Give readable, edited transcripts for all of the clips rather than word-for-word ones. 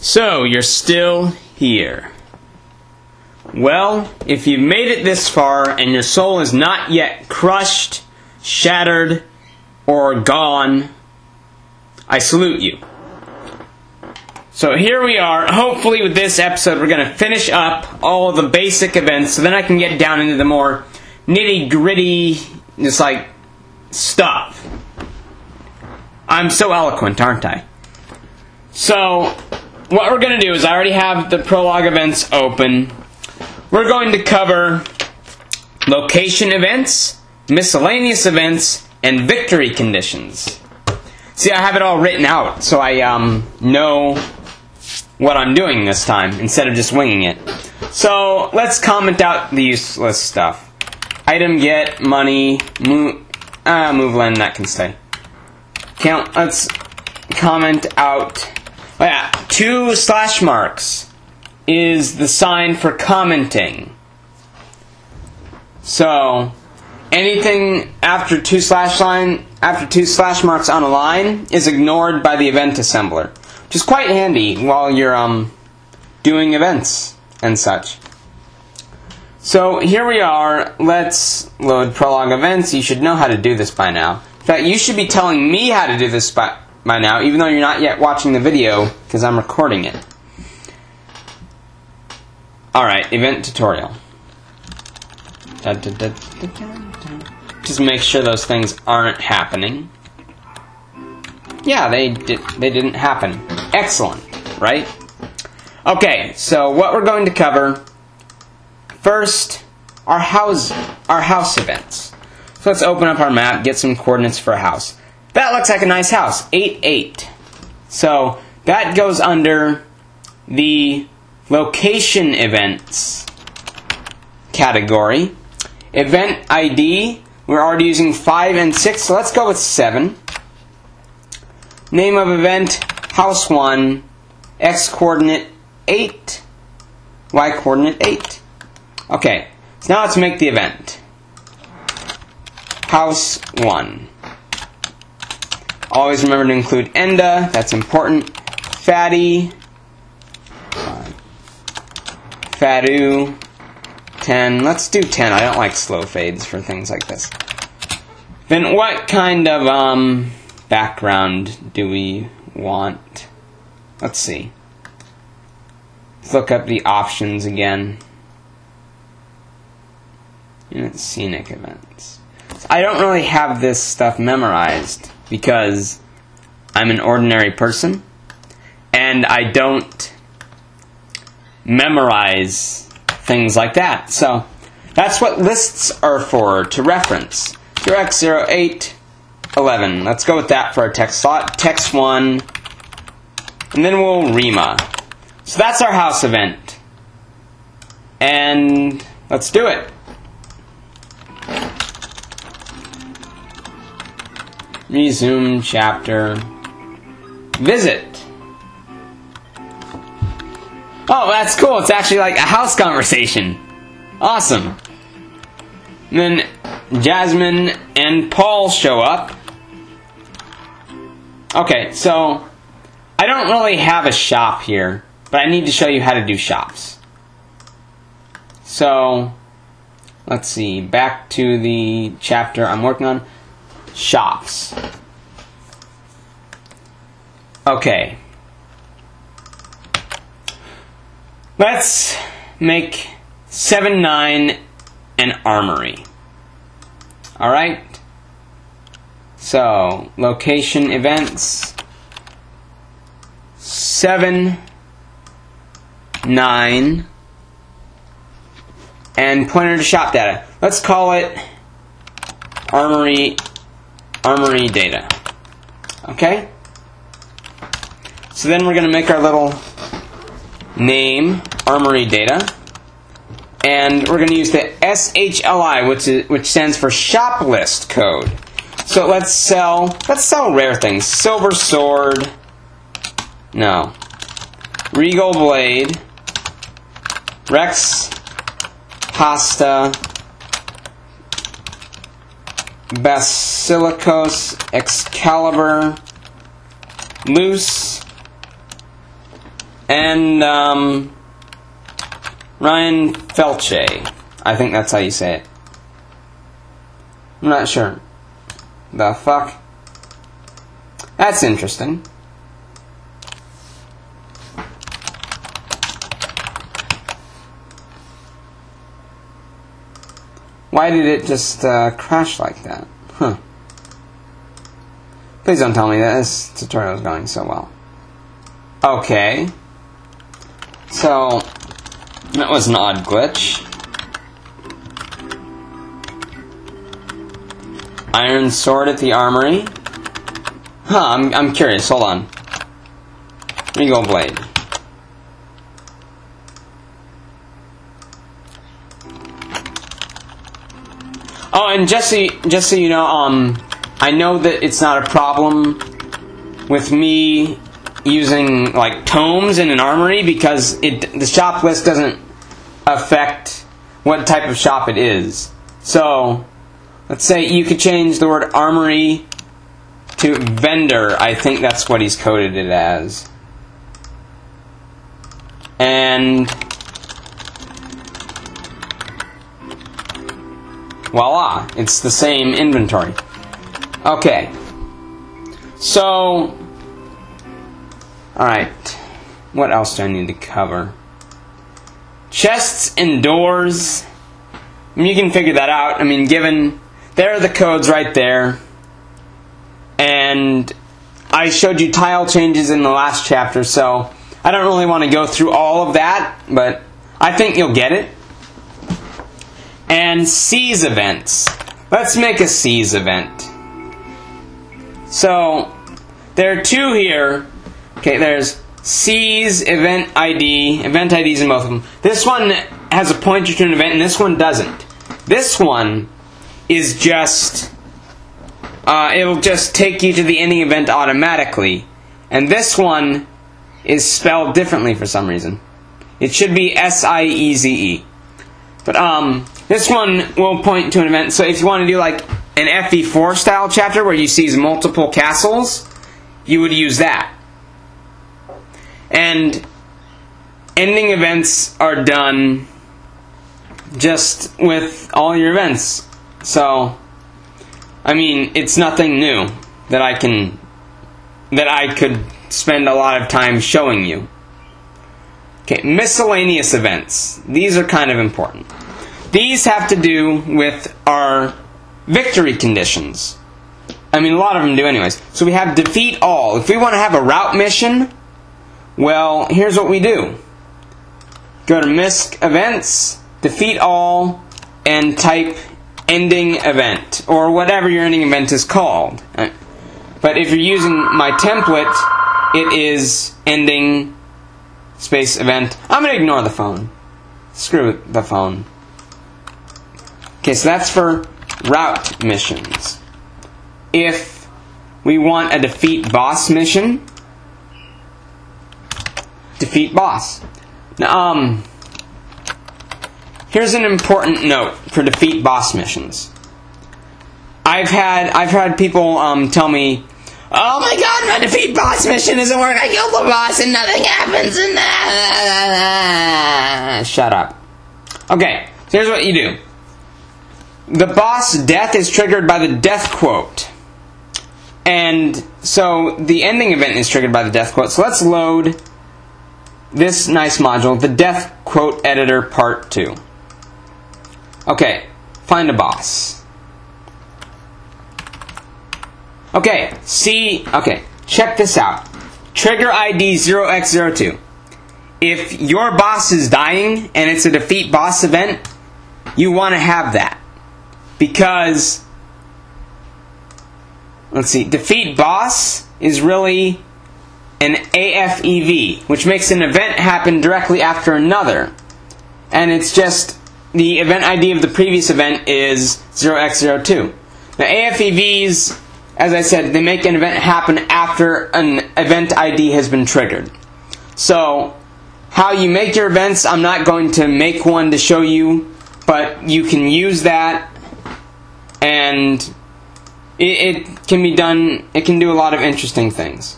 So, you're still here. Well, if you've made it this far and your soul is not yet crushed, shattered, or gone, I salute you. So here we are. Hopefully with this episode we're going to finish up all of the basic events so then I can get down into the more nitty-gritty, just like, stuff. I'm so eloquent, aren't I? So, what we're going to do is I already have the prologue events open. We're going to cover location events, miscellaneous events, and victory conditions. See, I have it all written out, so I know what I'm doing this time, instead of just winging it. So, let's comment out the useless stuff. Item get, money, move land, that can stay. Let's comment out, oh yeah, 2 slash marks is the sign for commenting. So, anything after 2 slash marks on a line is ignored by the event assembler, which is quite handy while you're doing events and such. So here we are. Let's load prologue events. You should know how to do this by now. In fact, you should be telling me how to do this by now, even though you're not yet watching the video, because I'm recording it. Alright, event tutorial. Just make sure those things aren't happening. Yeah, they didn't happen. Excellent, right? Okay, so what we're going to cover first, our house events. So let's open up our map, get some coordinates for a house. That looks like a nice house, 8, 8. So that goes under the location events category. Event ID, we're already using 5 and 6, so let's go with 7. Name of event, house 1, x coordinate 8, y coordinate 8. Okay, so now let's make the event. House 1. Always remember to include enda, that's important. Fatty, Fadu, 10. Let's do 10. I don't like slow fades for things like this. Then what kind of background do we want? Let's see. Let's look up the options again. Unit scenic events. So I don't really have this stuff memorized because I'm an ordinary person and I don't memorize things like that. So that's what lists are for, to reference. 0x08 11. Let's go with that for our text slot. Text 1. And then we'll Rima. So that's our house event. And let's do it. Resume chapter. Visit. Oh, that's cool. It's actually like a house conversation. Awesome. And then Jasmine and Paul show up. Okay, so I don't really have a shop here, but I need to show you how to do shops. So, let's see. Back to the chapter I'm working on. Shops. Okay. Let's make 7, 9 an armory. Alright? So, location events. 7, 9, and pointer to shop data. Let's call it armory data. Okay? So then we're going to make our little name, armory data, and we're going to use the SHLI, which stands for shop list code. So let's sell rare things. Silver sword, no. Regal blade, Rex pasta, Basilicos Excalibur, Loose, And Ryan Felche. I think that's how you say it. I'm not sure. The fuck? That's interesting. Why did it just crash like that? Huh. Please don't tell me that this tutorial is going so well. Okay. So, that was an odd glitch. Iron sword at the armory. Huh, I'm curious. Hold on. Regal blade. Oh, and just so you know, I know that it's not a problem with me using like tomes in an armory because the shop list doesn't affect what type of shop it is. So, let's say you could change the word armory to vendor. I think that's what he's coded it as. And voila, it's the same inventory. Okay. So, alright. What else do I need to cover? Chests and doors. I mean, you can figure that out. I mean, there are the codes right there. And I showed you tile changes in the last chapter, so I don't really want to go through all of that, but I think you'll get it. And seize events. Let's make a seize event. So, there are two here. Okay, there's seize event ID. Event IDs in both of them. This one has a pointer to an event, and this one doesn't. This one is just... it'll just take you to the ending event automatically. And this one is spelled differently for some reason. It should be S-I-E-Z-E. But, this one will point to an event. So if you want to do like an FE4 style chapter where you seize multiple castles, you would use that. And ending events are done just with all your events. So, I mean, it's nothing new that I could spend a lot of time showing you. Okay, miscellaneous events. These are kind of important. These have to do with our victory conditions. I mean, a lot of them do anyways. So we have defeat all. If we want to have a route mission, well, here's what we do. Go to Misc events, defeat all, and type ending event, or whatever your ending event is called. But if you're using my template, it is ending space event. I'm going to ignore the phone. Screw the phone. Okay, so that's for route missions. If we want a defeat boss mission, defeat boss. Now, here's an important note for defeat boss missions. I've had people tell me, "Oh my God, my defeat boss mission doesn't work. I killed the boss and nothing happens." And shut up. Okay, so here's what you do. The boss death is triggered by the death quote. And so the ending event is triggered by the death quote. So let's load this nice module, the death quote editor part 2. Okay, find a boss. Okay, check this out. Trigger ID 0x02. If your boss is dying and it's a defeat boss event, you want to have that. Because, let's see, defeat boss is really an AFEV, which makes an event happen directly after another. And it's just, the event ID of the previous event is 0x02. Now AFEVs, as I said, they make an event happen after an event ID has been triggered. So, how you make your events, I'm not going to make one to show you, but you can use that, and it can be done, it can do a lot of interesting things.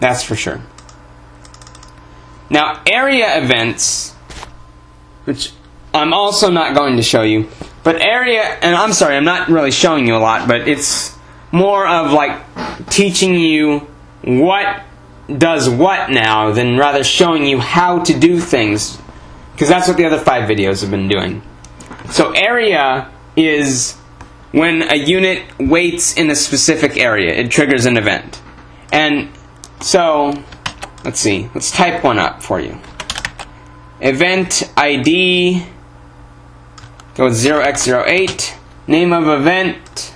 That's for sure. Now, area events, which I'm also not going to show you, but area, and I'm sorry, I'm not really showing you a lot, but it's more of like teaching you what does what now than rather showing you how to do things, because that's what the other 5 videos have been doing. So area is when a unit waits in a specific area. It triggers an event. And so, let's see, let's type one up for you. Event ID, go with 0x08, name of event,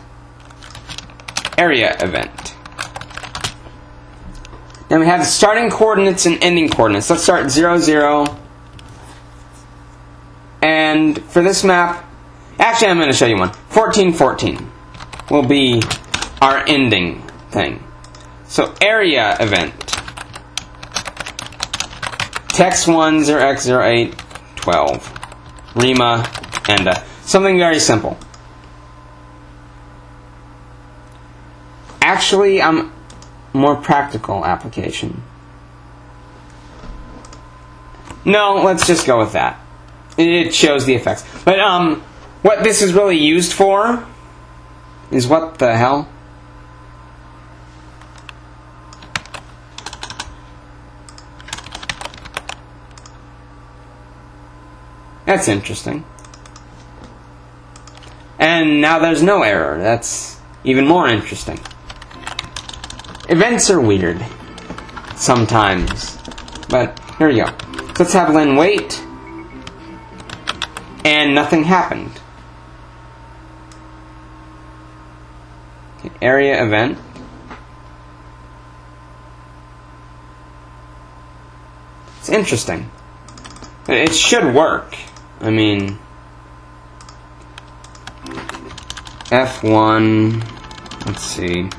area event. Then we have the starting coordinates and ending coordinates. Let's start 0, 0. And for this map, actually I'm going to show you one. 14, 14 will be our ending thing. So area event. Text 1, 0x08, 12. Rima, Enda. Something very simple. Actually, I'm more practical application. No, let's just go with that. It shows the effects. But what this is really used for is what the hell? That's interesting. And now there's no error. That's even more interesting. Events are weird sometimes, but here we go. So let's have Lynn wait, and nothing happened. Okay, area event. It's interesting. It should work. I mean, F1, let's see.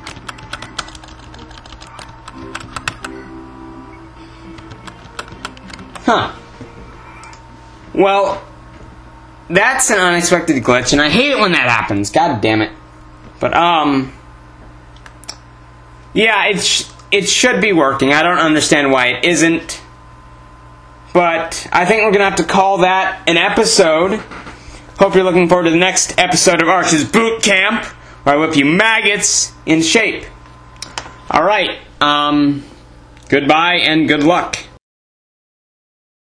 Huh. Well, that's an unexpected glitch, and I hate it when that happens. God damn it. But, yeah, it should be working. I don't understand why it isn't. But I think we're going to have to call that an episode. Hope you're looking forward to the next episode of Arch's Boot Camp, where I whip you maggots in shape. Alright, goodbye and good luck.